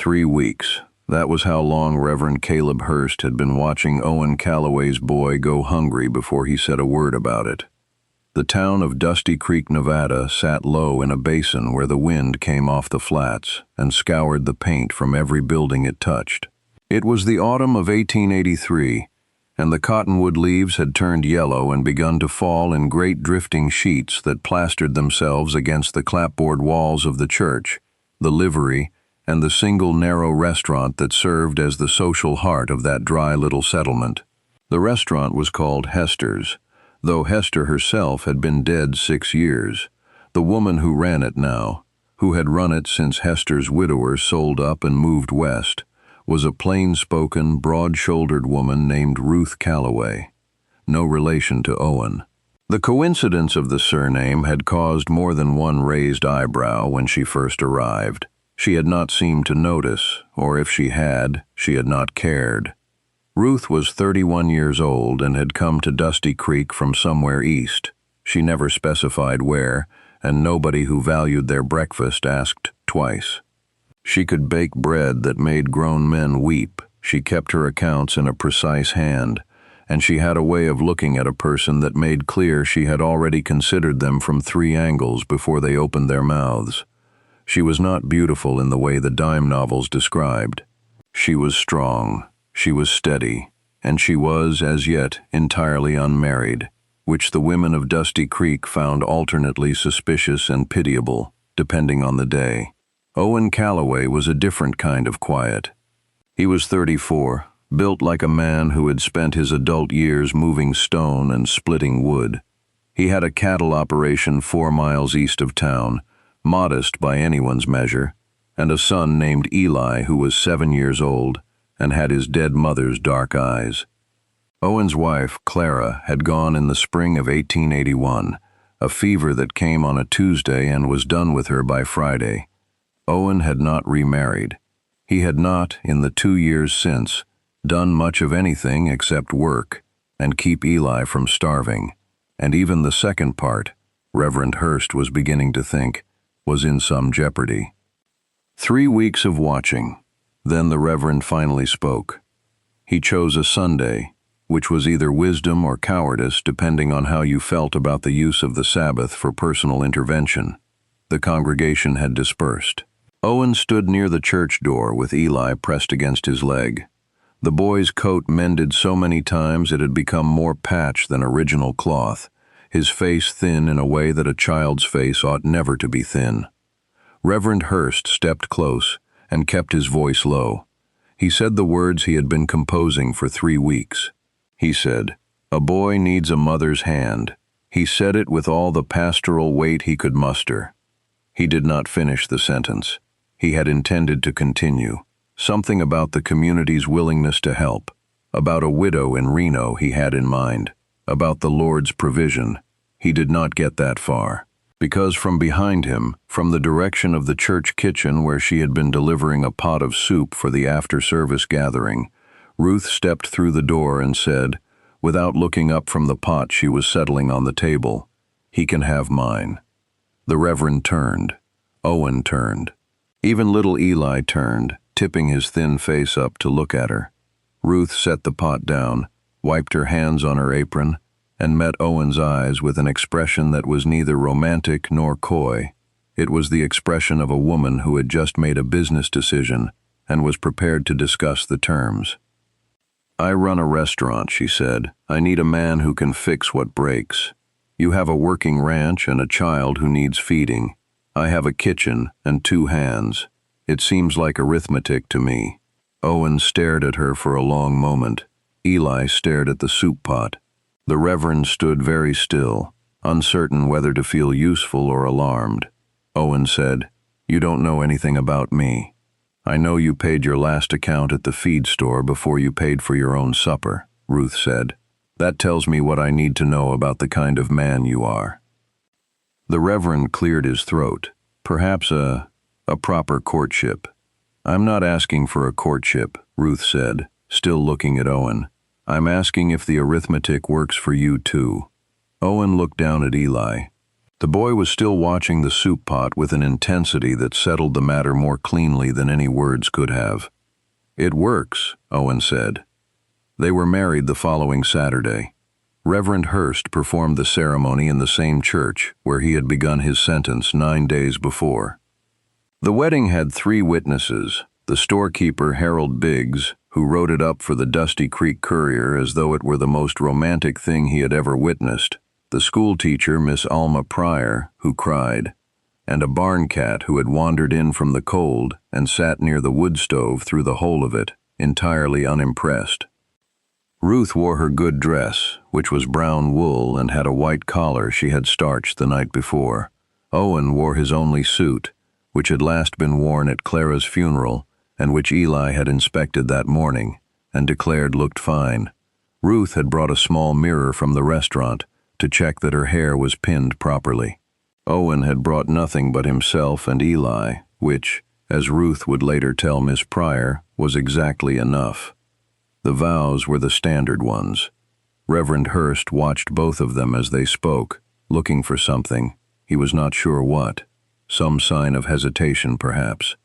3 weeks. That was how long Reverend Caleb Hurst had been watching Owen Calloway's boy go hungry before he said a word about it. The town of Dusty Creek, Nevada, sat low in a basin where the wind came off the flats and scoured the paint from every building it touched. It was the autumn of 1883, and the cottonwood leaves had turned yellow and begun to fall in great drifting sheets that plastered themselves against the clapboard walls of the church, the livery, and the single narrow restaurant that served as the social heart of that dry little settlement. The restaurant was called Hester's, though Hester herself had been dead 6 years. The woman who ran it now, who had run it since Hester's widower sold up and moved west, was a plain-spoken, broad-shouldered woman named Ruth Calloway, no relation to Owen. The coincidence of the surname had caused more than one raised eyebrow when she first arrived. She had not seemed to notice, or if she had not cared. Ruth was 31 years old and had come to Dusty Creek from somewhere east. She never specified where, and nobody who valued their breakfast asked twice. She could bake bread that made grown men weep. She kept her accounts in a precise hand, and she had a way of looking at a person that made clear she had already considered them from 3 angles before they opened their mouths. She was not beautiful in the way the dime novels described. She was strong, she was steady, and she was, as yet, entirely unmarried, which the women of Dusty Creek found alternately suspicious and pitiable, depending on the day. Owen Calloway was a different kind of quiet. He was 34, built like a man who had spent his adult years moving stone and splitting wood. He had a cattle operation 4 miles east of town, modest by anyone's measure, and a son named Eli who was 7 years old and had his dead mother's dark eyes. Owen's wife, Clara, had gone in the spring of 1881, a fever that came on a Tuesday and was done with her by Friday. Owen had not remarried. He had not, in the 2 years since, done much of anything except work and keep Eli from starving, and even the second part, Reverend Hurst was beginning to think, was in some jeopardy. 3 weeks of watching. Then the Reverend finally spoke. He chose a Sunday, which was either wisdom or cowardice depending on how you felt about the use of the Sabbath for personal intervention. The congregation had dispersed. Owen stood near the church door with Eli pressed against his leg. The boy's coat mended so many times it had become more patch than original cloth, his face thin in a way that a child's face ought never to be thin. Reverend Hurst stepped close and kept his voice low. He said the words he had been composing for 3 weeks. He said, "A boy needs a mother's hand." He said it with all the pastoral weight he could muster. He did not finish the sentence. He had intended to continue. Something about the community's willingness to help, about a widow in Reno he had in mind, about the Lord's provision. He did not get that far, because from behind him, from the direction of the church kitchen where she had been delivering a pot of soup for the after-service gathering, Ruth stepped through the door and said, without looking up from the pot she was settling on the table, "He can have mine." The Reverend turned. Owen turned. Even little Eli turned, tipping his thin face up to look at her. Ruth set the pot down, wiped her hands on her apron, and met Owen's eyes with an expression that was neither romantic nor coy. It was the expression of a woman who had just made a business decision and was prepared to discuss the terms. "I run a restaurant," she said. "I need a man who can fix what breaks. You have a working ranch and a child who needs feeding. I have a kitchen and 2 hands. It seems like arithmetic to me." Owen stared at her for a long moment. Eli stared at the soup pot. The Reverend stood very still, uncertain whether to feel useful or alarmed. Owen said, "You don't know anything about me. I know you paid your last account at the feed store before you paid for your own supper," Ruth said. "That tells me what I need to know about the kind of man you are." The Reverend cleared his throat. "Perhaps a proper courtship." "I'm not asking for a courtship," Ruth said, still looking at Owen. "I'm asking if the arithmetic works for you too." Owen looked down at Eli. The boy was still watching the soup pot with an intensity that settled the matter more cleanly than any words could have. "It works," Owen said. They were married the following Saturday. Reverend Hurst performed the ceremony in the same church where he had begun his sentence 9 days before. The wedding had 3 witnesses: the storekeeper Harold Biggs, who wrote it up for the Dusty Creek Courier as though it were the most romantic thing he had ever witnessed, the schoolteacher Miss Alma Pryor, who cried, and a barn cat who had wandered in from the cold and sat near the wood stove through the whole of it, entirely unimpressed. Ruth wore her good dress, which was brown wool and had a white collar she had starched the night before. Owen wore his only suit, which had last been worn at Clara's funeral and which Eli had inspected that morning and declared looked fine. Ruth had brought a small mirror from the restaurant to check that her hair was pinned properly. Owen had brought nothing but himself and Eli, which, as Ruth would later tell Miss Pryor, was exactly enough. The vows were the standard ones. Reverend Hurst watched both of them as they spoke, looking for something, he was not sure what. Some sign of hesitation, perhaps.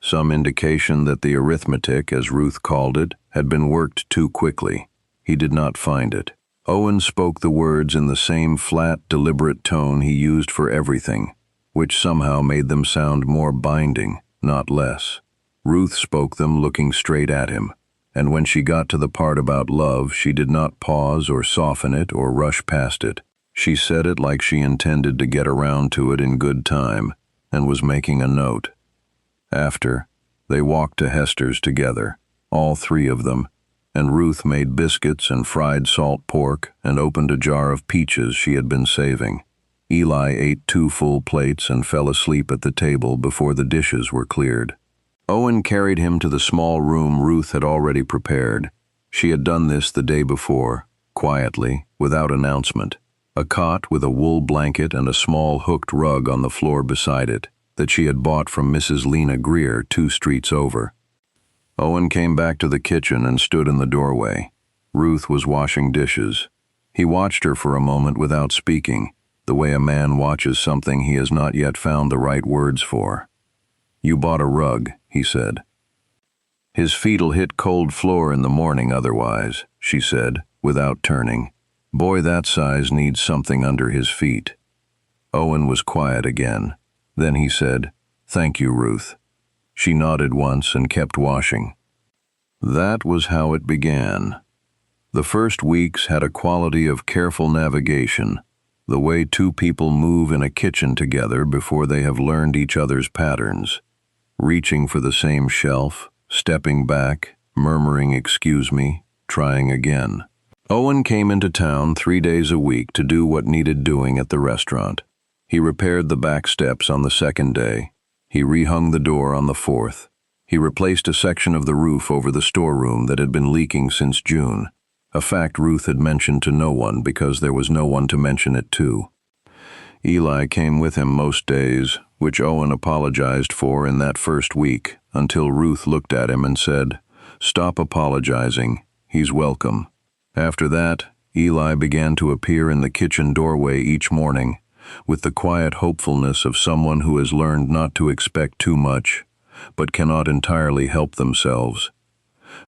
Some indication that the arithmetic, as Ruth called it, had been worked too quickly. He did not find it. Owen spoke the words in the same flat, deliberate tone he used for everything, which somehow made them sound more binding, not less. Ruth spoke them looking straight at him, and when she got to the part about love, she did not pause or soften it or rush past it. She said it like she intended to get around to it in good time, and was making a note. After, they walked to Hester's together, all 3 of them, and Ruth made biscuits and fried salt pork and opened a jar of peaches she had been saving. Eli ate 2 full plates and fell asleep at the table before the dishes were cleared. Owen carried him to the small room Ruth had already prepared. She had done this the day before, quietly, without announcement. A cot with a wool blanket and a small hooked rug on the floor beside it, that she had bought from Mrs. Lena Greer 2 streets over. Owen came back to the kitchen and stood in the doorway. Ruth was washing dishes. He watched her for a moment without speaking, the way a man watches something he has not yet found the right words for. "You bought a rug," he said. "His feet'll hit cold floor in the morning otherwise," she said, without turning. "Boy that size needs something under his feet." Owen was quiet again. Then he said, "Thank you, Ruth." She nodded once and kept washing. That was how it began. The first weeks had a quality of careful navigation, the way 2 people move in a kitchen together before they have learned each other's patterns, reaching for the same shelf, stepping back, murmuring "excuse me," trying again. Owen came into town 3 days a week to do what needed doing at the restaurant. He repaired the back steps on the 2nd day. He rehung the door on the 4th. He replaced a section of the roof over the storeroom that had been leaking since June, a fact Ruth had mentioned to no one because there was no one to mention it to. Eli came with him most days, which Owen apologized for in that first week, until Ruth looked at him and said, "Stop apologizing, he's welcome." After that, Eli began to appear in the kitchen doorway each morning, with the quiet hopefulness of someone who has learned not to expect too much, but cannot entirely help themselves.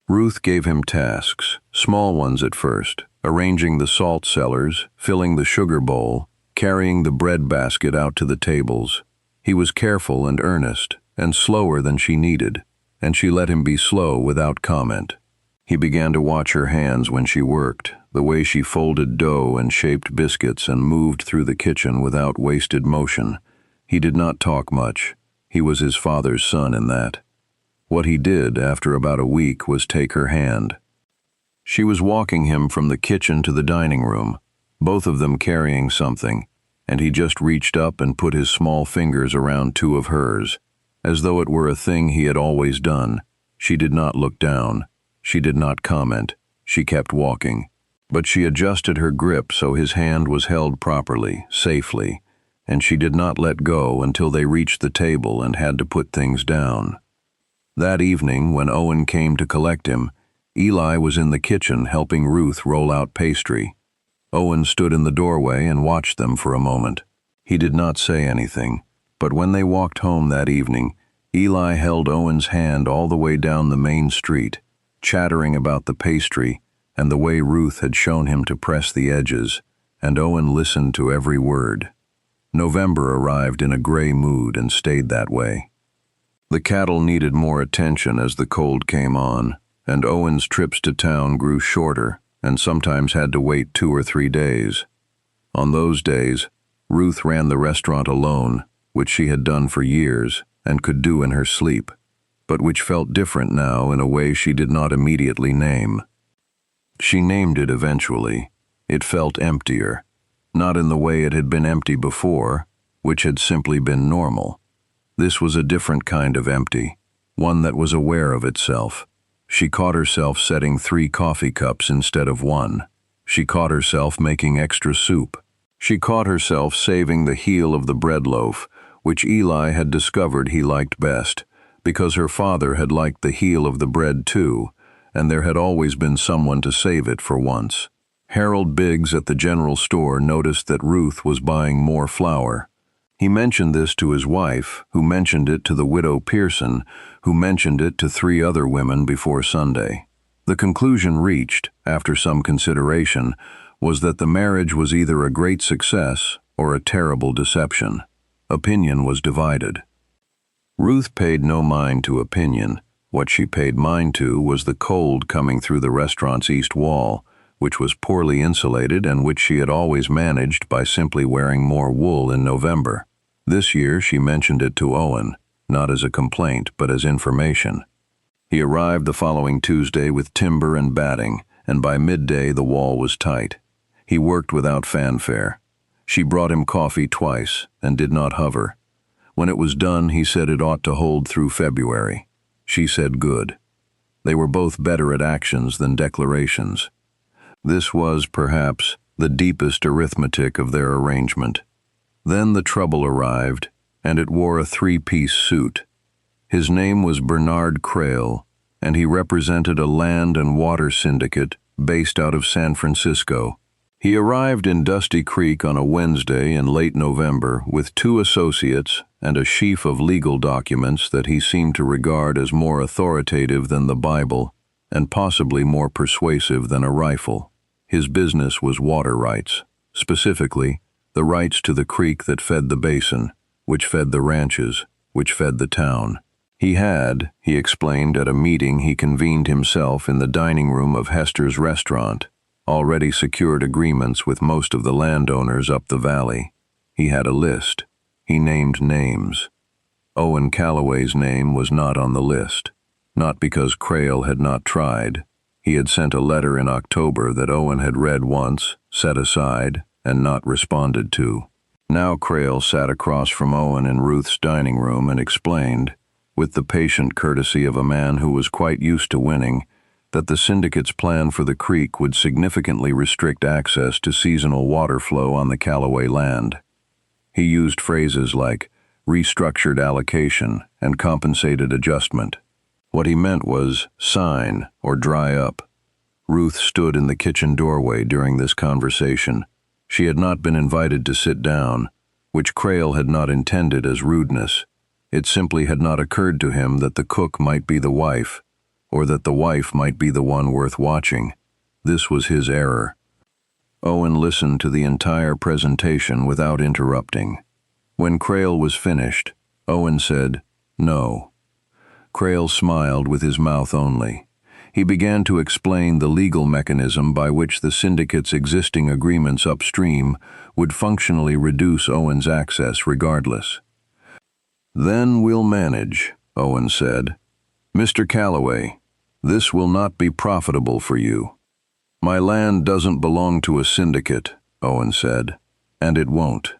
Ruth gave him tasks, small ones at first, arranging the salt cellars, filling the sugar bowl, carrying the bread basket out to the tables. He was careful and earnest, and slower than she needed, and she let him be slow without comment. He began to watch her hands when she worked, the way she folded dough and shaped biscuits and moved through the kitchen without wasted motion. He did not talk much. He was his father's son in that. What he did after about a week was take her hand. She was walking him from the kitchen to the dining room, both of them carrying something, and he just reached up and put his small fingers around 2 of hers, as though it were a thing he had always done. She did not look down. She did not comment. She kept walking. But she adjusted her grip so his hand was held properly, safely, and she did not let go until they reached the table and had to put things down. That evening, when Owen came to collect him, Eli was in the kitchen helping Ruth roll out pastry. Owen stood in the doorway and watched them for a moment. He did not say anything, but when they walked home that evening, Eli held Owen's hand all the way down the main street, chattering about the pastry and the way Ruth had shown him to press the edges, and Owen listened to every word. November arrived in a gray mood and stayed that way. The cattle needed more attention as the cold came on, and Owen's trips to town grew shorter and sometimes had to wait 2 or 3 days. On those days, Ruth ran the restaurant alone, which she had done for years and could do in her sleep, but which felt different now in a way she did not immediately name. She named it eventually. It felt emptier, not in the way it had been empty before, which had simply been normal. This was a different kind of empty, one that was aware of itself. She caught herself setting 3 coffee cups instead of 1. She caught herself making extra soup. She caught herself saving the heel of the bread loaf, which Eli had discovered he liked best, because her father had liked the heel of the bread too, and there had always been someone to save it for once. Harold Biggs at the general store noticed that Ruth was buying more flour. He mentioned this to his wife, who mentioned it to the widow Pearson, who mentioned it to 3 other women before Sunday. The conclusion reached, after some consideration, was that the marriage was either a great success or a terrible deception. Opinion was divided. Ruth paid no mind to opinion. What she paid mind to was the cold coming through the restaurant's east wall, which was poorly insulated and which she had always managed by simply wearing more wool in November. This year she mentioned it to Owen, not as a complaint but as information. He arrived the following Tuesday with timber and batting, and by midday the wall was tight. He worked without fanfare. She brought him coffee twice and did not hover. When it was done, he said it ought to hold through February. She said good. They were both better at actions than declarations. This was, perhaps, the deepest arithmetic of their arrangement. Then the trouble arrived, and it wore a 3-piece suit. His name was Bernard Crail, and he represented a land and water syndicate based out of San Francisco. He arrived in Dusty Creek on a Wednesday in late November with 2 associates and a sheaf of legal documents that he seemed to regard as more authoritative than the Bible and possibly more persuasive than a rifle. His business was water rights, specifically the rights to the creek that fed the basin, which fed the ranches, which fed the town. He had, he explained at a meeting he convened himself in the dining room of Hester's restaurant, already secured agreements with most of the landowners up the valley. He had a list. He named names. Owen Calloway's name was not on the list, not because Crail had not tried. He had sent a letter in October that Owen had read once, set aside, and not responded to. Now Crail sat across from Owen in Ruth's dining room and explained, with the patient courtesy of a man who was quite used to winning, that the syndicate's plan for the creek would significantly restrict access to seasonal water flow on the Calloway land. He used phrases like restructured allocation and compensated adjustment. What he meant was sign or dry up. Ruth stood in the kitchen doorway during this conversation. She had not been invited to sit down, which Crail had not intended as rudeness. It simply had not occurred to him that the cook might be the wife, or that the wife might be the one worth watching. This was his error. Owen listened to the entire presentation without interrupting. When Crail was finished, Owen said, "No." Crail smiled with his mouth only. He began to explain the legal mechanism by which the syndicate's existing agreements upstream would functionally reduce Owen's access regardless. "Then we'll manage," Owen said. "Mr. Calloway, this will not be profitable for you." "My land doesn't belong to a syndicate," Owen said, "and it won't."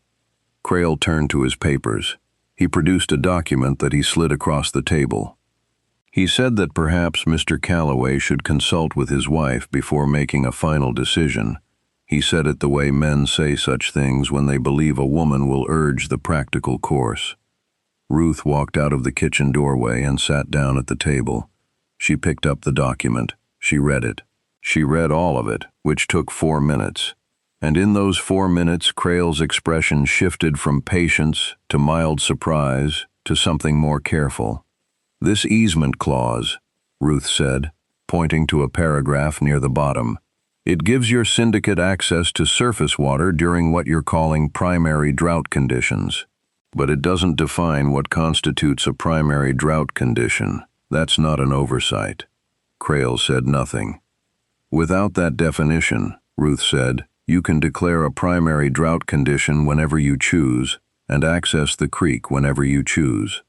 Crail turned to his papers. He produced a document that he slid across the table. He said that perhaps Mr. Calloway should consult with his wife before making a final decision. He said it the way men say such things when they believe a woman will urge the practical course. Ruth walked out of the kitchen doorway and sat down at the table. She picked up the document. She read it. She read all of it, which took 4 minutes. And in those 4 minutes, Crale's expression shifted from patience to mild surprise to something more careful. "This easement clause," Ruth said, pointing to a paragraph near the bottom, "it gives your syndicate access to surface water during what you're calling primary drought conditions. But it doesn't define what constitutes a primary drought condition. That's not an oversight." Crale said nothing. "Without that definition," Ruth said, "you can declare a primary drought condition whenever you choose and access the creek whenever you choose.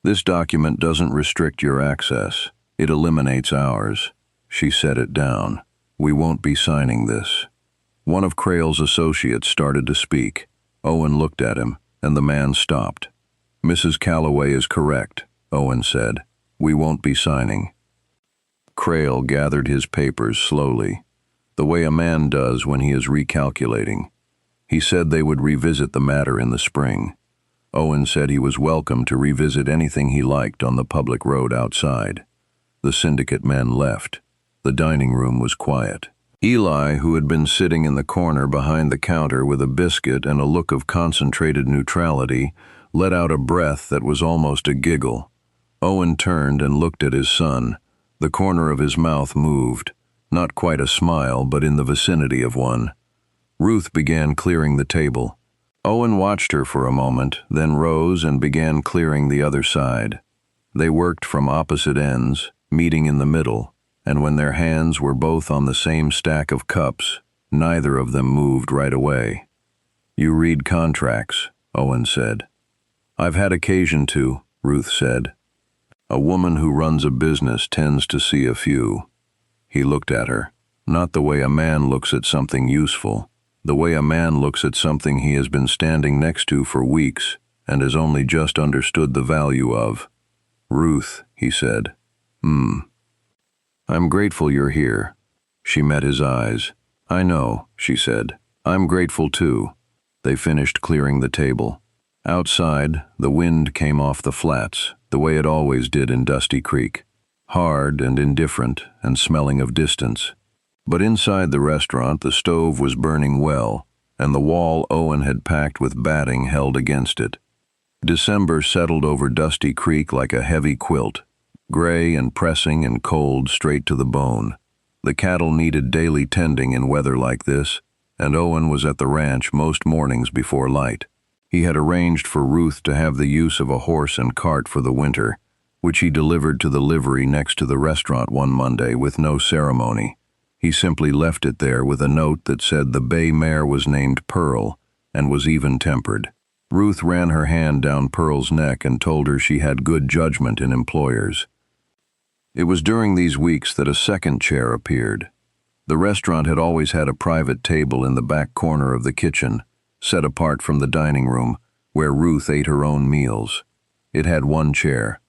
This document doesn't restrict your access. It eliminates ours." She set it down. "We won't be signing this." One of Crale's associates started to speak. Owen looked at him, and the man stopped. "Mrs. Calloway is correct," Owen said. "We won't be signing." Crale gathered his papers slowly, the way a man does when he is recalculating. He said they would revisit the matter in the spring. Owen said he was welcome to revisit anything he liked on the public road outside. The syndicate men left. The dining room was quiet. Eli, who had been sitting in the corner behind the counter with a biscuit and a look of concentrated neutrality, let out a breath that was almost a giggle. Owen turned and looked at his son. The corner of his mouth moved, not quite a smile, but in the vicinity of one. Ruth began clearing the table. Owen watched her for a moment, then rose and began clearing the other side. They worked from opposite ends, meeting in the middle, and when their hands were both on the same stack of cups, neither of them moved right away. "You read contracts," Owen said. "I've had occasion to," Ruth said. "A woman who runs a business tends to see a few." He looked at her, not the way a man looks at something useful, the way a man looks at something he has been standing next to for weeks and has only just understood the value of. "Ruth," he said. "I'm grateful you're here." She met his eyes. "I know," she said. "I'm grateful too." They finished clearing the table. Outside, the wind came off the flats, the way it always did in Dusty Creek, hard and indifferent and smelling of distance. But inside the restaurant, the stove was burning well, and the wall Owen had packed with batting held against it. December settled over Dusty Creek like a heavy quilt, gray and pressing and cold straight to the bone. The cattle needed daily tending in weather like this, and Owen was at the ranch most mornings before light. He had arranged for Ruth to have the use of a horse and cart for the winter, which he delivered to the livery next to the restaurant one Monday with no ceremony. He simply left it there with a note that said the bay mare was named Pearl and was even-tempered. Ruth ran her hand down Pearl's neck and told her she had good judgment in employers. It was during these weeks that a second chair appeared. The restaurant had always had a private table in the back corner of the kitchen, set apart from the dining room, where Ruth ate her own meals. It had one chair.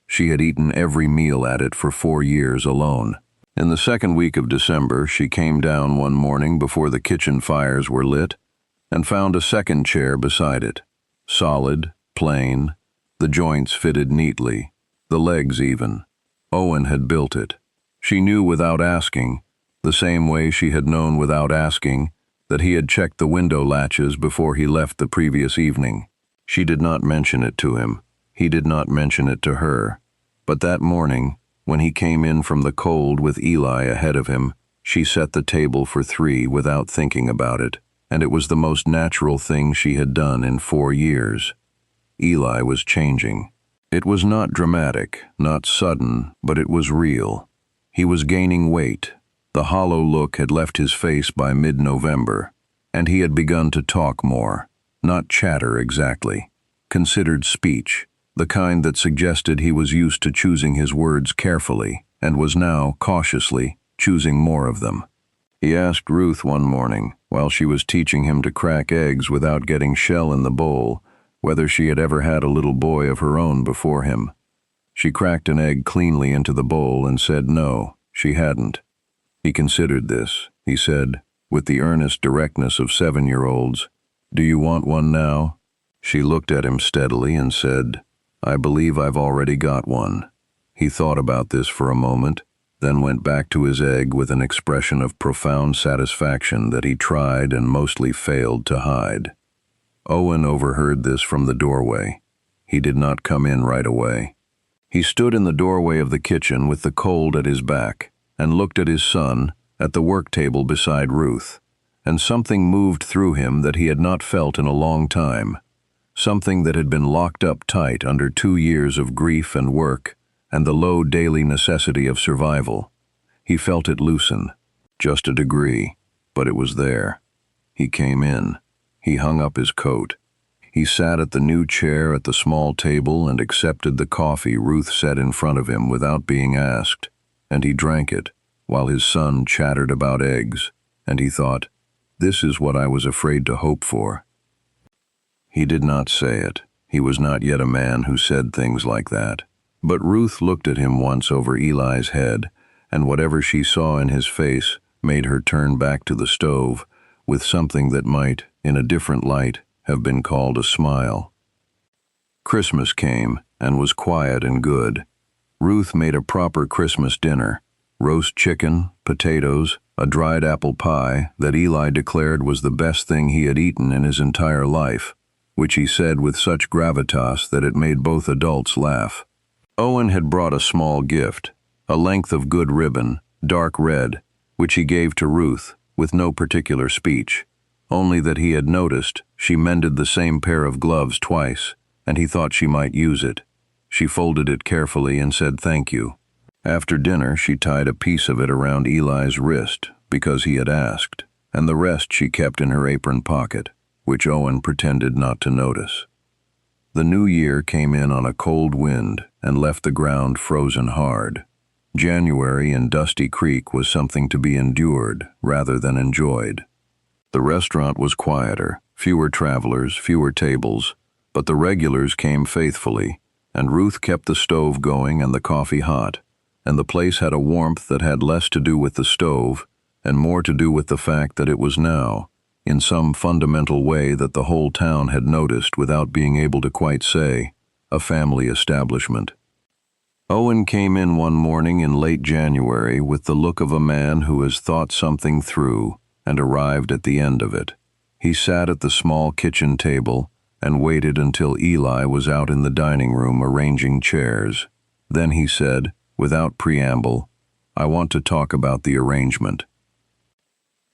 She had eaten every meal at it for 4 years alone. In the second week of December, she came down one morning before the kitchen fires were lit and found a second chair beside it. Solid, plain, the joints fitted neatly, the legs even. Owen had built it. She knew without asking, the same way she had known without asking, that he had checked the window latches before he left the previous evening. She did not mention it to him. He did not mention it to her. But that morning, when he came in from the cold with Eli ahead of him, she set the table for 3 without thinking about it, and it was the most natural thing she had done in 4 years. Eli was changing. It was not dramatic, not sudden, but it was real. He was gaining weight. The hollow look had left his face by mid-November, and he had begun to talk more, not chatter exactly, considered speech, the kind that suggested he was used to choosing his words carefully and was now, cautiously, choosing more of them. He asked Ruth one morning, while she was teaching him to crack eggs without getting shell in the bowl, whether she had ever had a little boy of her own before him. She cracked an egg cleanly into the bowl and said no, she hadn't. He considered this. He said, with the earnest directness of 7-year-olds, "Do you want one now?" She looked at him steadily and said, "I believe I've already got one." He thought about this for a moment, then went back to his egg with an expression of profound satisfaction that he tried and mostly failed to hide. Owen overheard this from the doorway. He did not come in right away. He stood in the doorway of the kitchen with the cold at his back and looked at his son at the work table beside Ruth, and something moved through him that he had not felt in a long time, something that had been locked up tight under 2 years of grief and work and the low daily necessity of survival. He felt it loosen, just a degree, but it was there. He came in. He hung up his coat. He sat at the new chair at the small table and accepted the coffee Ruth set in front of him without being asked, and he drank it while his son chattered about eggs, and he thought, "This is what I was afraid to hope for." He did not say it. He was not yet a man who said things like that. But Ruth looked at him once over Eli's head, and whatever she saw in his face made her turn back to the stove with something that might, in a different light, have been called a smile. Christmas came and was quiet and good. Ruth made a proper Christmas dinner: roast chicken, potatoes, a dried apple pie that Eli declared was the best thing he had eaten in his entire life, which he said with such gravitas that it made both adults laugh. Owen had brought a small gift, a length of good ribbon, dark red, which he gave to Ruth with no particular speech, only that he had noticed she mended the same pair of gloves twice, and he thought she might use it. She folded it carefully and said thank you. After dinner, she tied a piece of it around Eli's wrist because he had asked, and the rest she kept in her apron pocket, which Owen pretended not to notice. The new year came in on a cold wind and left the ground frozen hard. January in Dusty Creek was something to be endured rather than enjoyed. The restaurant was quieter, fewer travelers, fewer tables, but the regulars came faithfully, and Ruth kept the stove going and the coffee hot, and the place had a warmth that had less to do with the stove and more to do with the fact that it was now, in some fundamental way that the whole town had noticed without being able to quite say, a family establishment. Owen came in one morning in late January with the look of a man who has thought something through and arrived at the end of it. He sat at the small kitchen table and waited until Eli was out in the dining room arranging chairs. Then he said, without preamble, "I want to talk about the arrangement."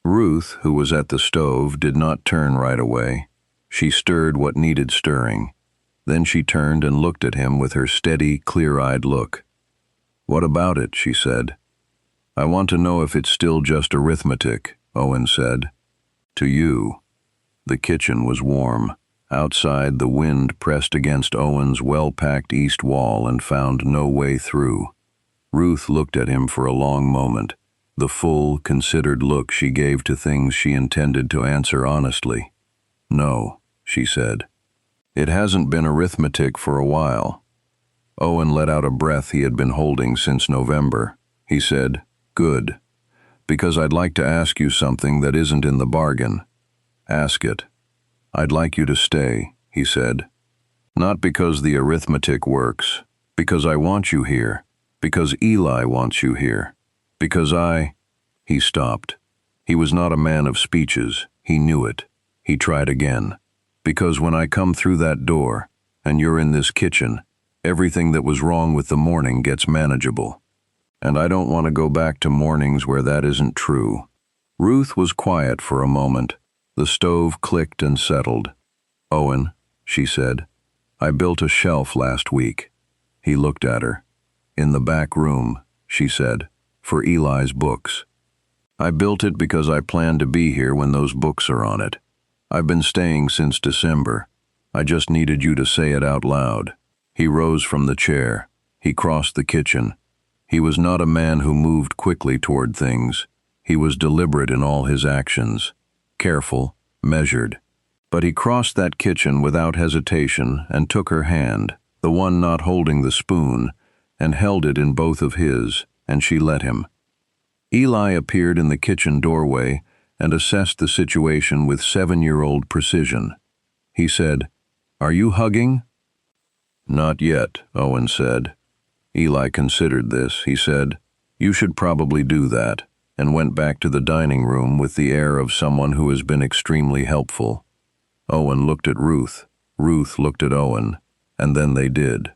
Ruth, who was at the stove, did not turn right away. She stirred what needed stirring. Then she turned and looked at him with her steady, clear-eyed look. "What about it?" she said. "I want to know if it's still just arithmetic," Owen said. "To you." The kitchen was warm. Outside, the wind pressed against Owen's well-packed east wall and found no way through. Ruth looked at him for a long moment, the full, considered look she gave to things she intended to answer honestly. "No," she said. "It hasn't been arithmetic for a while." Owen let out a breath he had been holding since November. He said, "Good, because I'd like to ask you something that isn't in the bargain." "Ask it." "I'd like you to stay," he said. "Not because the arithmetic works, because I want you here, because Eli wants you here, because I—" He stopped. He was not a man of speeches. He knew it. He tried again. "Because when I come through that door, and you're in this kitchen, everything that was wrong with the morning gets manageable. And I don't want to go back to mornings where that isn't true." Ruth was quiet for a moment. The stove clicked and settled. "Owen," she said, "I built a shelf last week." He looked at her. "In the back room," she said, "for Eli's books. I built it because I plan to be here when those books are on it. I've been staying since December. I just needed you to say it out loud." He rose from the chair. He crossed the kitchen. He was not a man who moved quickly toward things. He was deliberate in all his actions, careful, measured. But he crossed that kitchen without hesitation and took her hand, the one not holding the spoon, and held it in both of his, and she let him. Eli appeared in the kitchen doorway and assessed the situation with 7-year-old precision. He said, "Are you hugging?" "Not yet," Owen said. Eli considered this. He said, "You should probably do that," and went back to the dining room with the air of someone who has been extremely helpful. Owen looked at Ruth. Ruth looked at Owen, and then they did.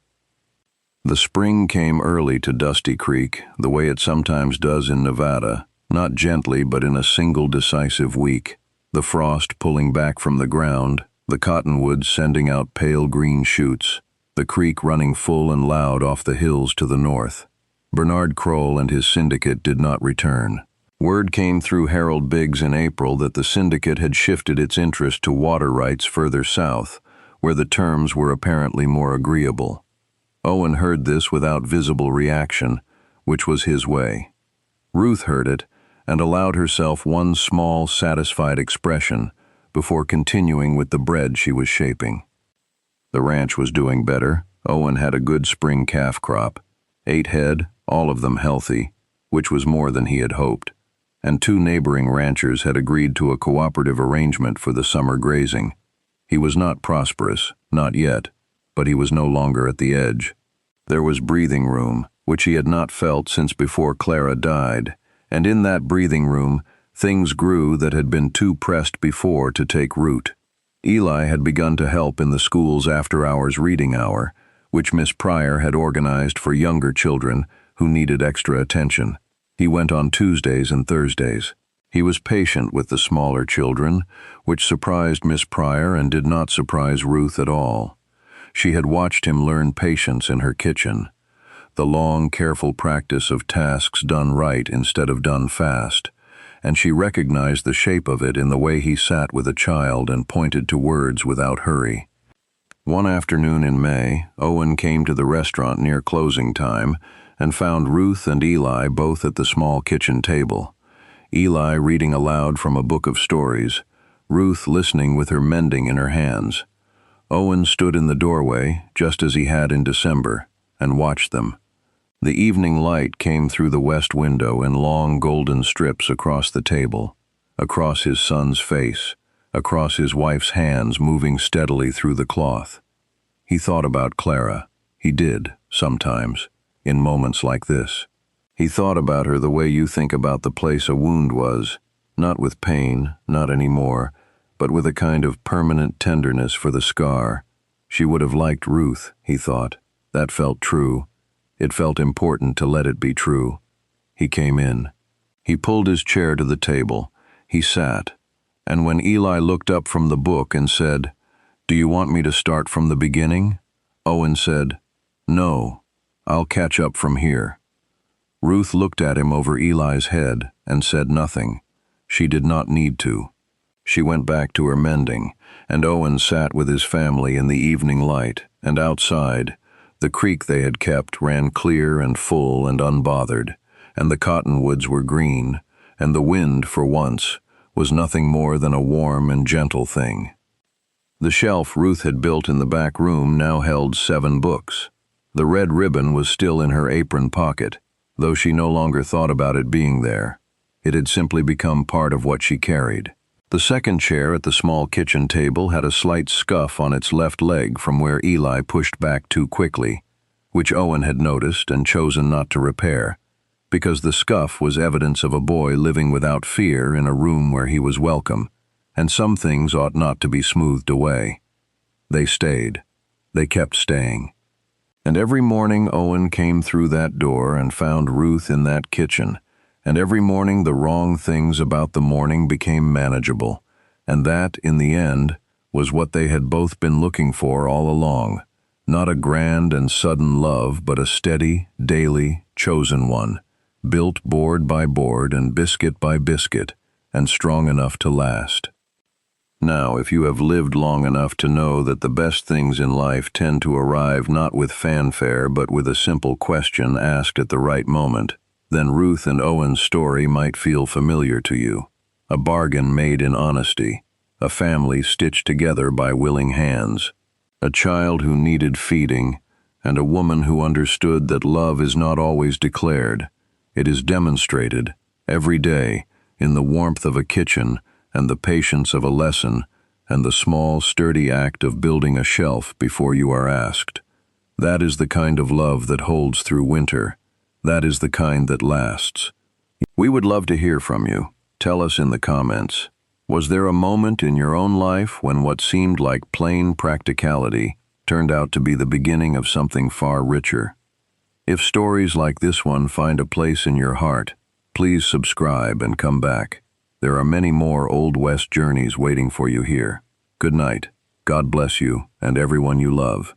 The spring came early to Dusty Creek, the way it sometimes does in Nevada, not gently but in a single decisive week, the frost pulling back from the ground, the cottonwoods sending out pale green shoots, the creek running full and loud off the hills to the north. Bernard Kroll and his syndicate did not return. Word came through Harold Biggs in April that the syndicate had shifted its interest to water rights further south, where the terms were apparently more agreeable. Owen heard this without visible reaction, which was his way. Ruth heard it and allowed herself one small, satisfied expression before continuing with the bread she was shaping. The ranch was doing better. Owen had a good spring calf crop, 8 head, all of them healthy, which was more than he had hoped, and 2 neighboring ranchers had agreed to a cooperative arrangement for the summer grazing. He was not prosperous, not yet, but he was no longer at the edge. There was breathing room, which he had not felt since before Clara died, and in that breathing room, things grew that had been too pressed before to take root. Eli had begun to help in the school's after-hours reading hour, which Miss Pryor had organized for younger children who needed extra attention. He went on Tuesdays and Thursdays. He was patient with the smaller children, which surprised Miss Pryor and did not surprise Ruth at all. She had watched him learn patience in her kitchen, the long, careful practice of tasks done right instead of done fast, and she recognized the shape of it in the way he sat with a child and pointed to words without hurry. One afternoon in May, Owen came to the restaurant near closing time and found Ruth and Eli both at the small kitchen table. Eli reading aloud from a book of stories, Ruth listening with her mending in her hands. Owen stood in the doorway, just as he had in December, and watched them. The evening light came through the west window in long golden strips across the table, across his son's face, across his wife's hands moving steadily through the cloth. He thought about Clara. He did, sometimes, in moments like this. He thought about her the way you think about the place a wound was, not with pain, not anymore, but with a kind of permanent tenderness for the scar. She would have liked Ruth, he thought. That felt true. It felt important to let it be true. He came in. He pulled his chair to the table. He sat, and when Eli looked up from the book and said, "Do you want me to start from the beginning?" Owen said, "No, I'll catch up from here." Ruth looked at him over Eli's head and said nothing. She did not need to. She went back to her mending, and Owen sat with his family in the evening light, and outside, the creek they had kept ran clear and full and unbothered, and the cottonwoods were green, and the wind, for once, was nothing more than a warm and gentle thing. The shelf Ruth had built in the back room now held 7 books. The red ribbon was still in her apron pocket, though she no longer thought about it being there. It had simply become part of what she carried. The second chair at the small kitchen table had a slight scuff on its left leg from where Eli pushed back too quickly, which Owen had noticed and chosen not to repair, because the scuff was evidence of a boy living without fear in a room where he was welcome, and some things ought not to be smoothed away. They stayed. They kept staying. And every morning Owen came through that door and found Ruth in that kitchen, and every morning the wrong things about the morning became manageable, and that, in the end, was what they had both been looking for all along, not a grand and sudden love, but a steady, daily, chosen one, built board by board and biscuit by biscuit, and strong enough to last. Now, if you have lived long enough to know that the best things in life tend to arrive not with fanfare but with a simple question asked at the right moment, then Ruth and Owen's story might feel familiar to you. A bargain made in honesty, a family stitched together by willing hands, a child who needed feeding, and a woman who understood that love is not always declared. It is demonstrated, every day, in the warmth of a kitchen and the patience of a lesson and the small, sturdy act of building a shelf before you are asked. That is the kind of love that holds through winter, That is the kind that lasts. We would love to hear from you. Tell us in the comments. Was there a moment in your own life when what seemed like plain practicality turned out to be the beginning of something far richer? If stories like this one find a place in your heart, please subscribe and come back. There are many more Old West journeys waiting for you here. Good night. God bless you and everyone you love.